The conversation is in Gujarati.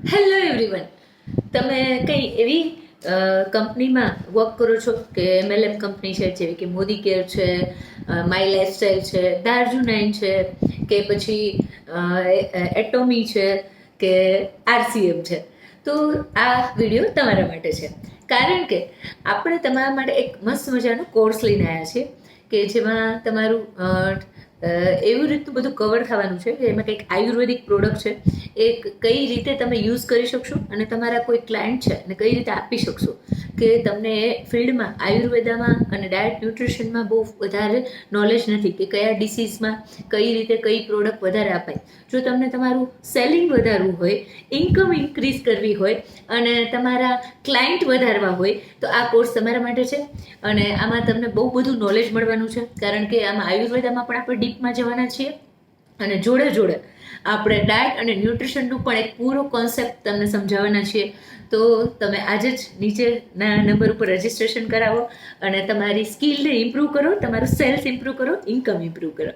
Hello everyone. તમે કંઈ એવી કંપનીમાં વર્ક કરો છો કે એમએલએમ કંપની છે, જેવી કે મોદી કેર છે, માય લાઈફસ્ટાઈલ છે, દાર્જુ9 છે, કે પછી એટોમી છે, કે આરસીએમ છે? તો આ વિડીયો તમારા માટે છે, કારણ કે આપણે તમારા માટે એક મસ્ત મજાનો કોર્સ લઈને આવ્યા છીએ કે જેમાં તમારું એવું રીતનું બધું કવર થવાનું છે કે એમાં કંઈક આયુર્વેદિક પ્રોડક્ટ છે, એ કઈ રીતે તમે યુઝ કરી શકશો અને તમારા કોઈ ક્લાયન્ટ છે અને કઈ રીતે આપી શકશો કે તમને એ ફિલ્ડમાં આયુર્વેદામાં અને ડાયટ ન્યુટ્રિશનમાં બહુ વધારે નોલેજ નથી કે કયા ડિસીઝમાં કઈ રીતે કઈ પ્રોડક્ટ વધારે અપાય. જો તમને તમારું સેલિંગ વધારવું હોય, ઇન્કમ ઇન્ક્રીઝ કરવી હોય અને તમારા ક્લાયન્ટ વધારવા હોય તો આ કોર્સ તમારા માટે છે. અને આમાં તમને બહુ બધું નોલેજ મળવાનું છે, કારણ કે આમાં આયુર્વેદામાં પણ આપણે ડીપમાં જવાના છીએ અને જોડે જોડે આપણે ડાયટ અને ન્યુટ્રિશનનું પણ એક પૂરો કોન્સેપ્ટ તમને સમજાવવાના છીએ. તો તમે આજે જ નીચેના નંબર ઉપર રજિસ્ટ્રેશન કરાવો અને તમારી સ્કિલને ઇમ્પ્રૂવ કરો, તમારું સેલ્સ ઇમ્પ્રૂવ કરો, ઇન્કમ ઇમ્પ્રૂવ કરો.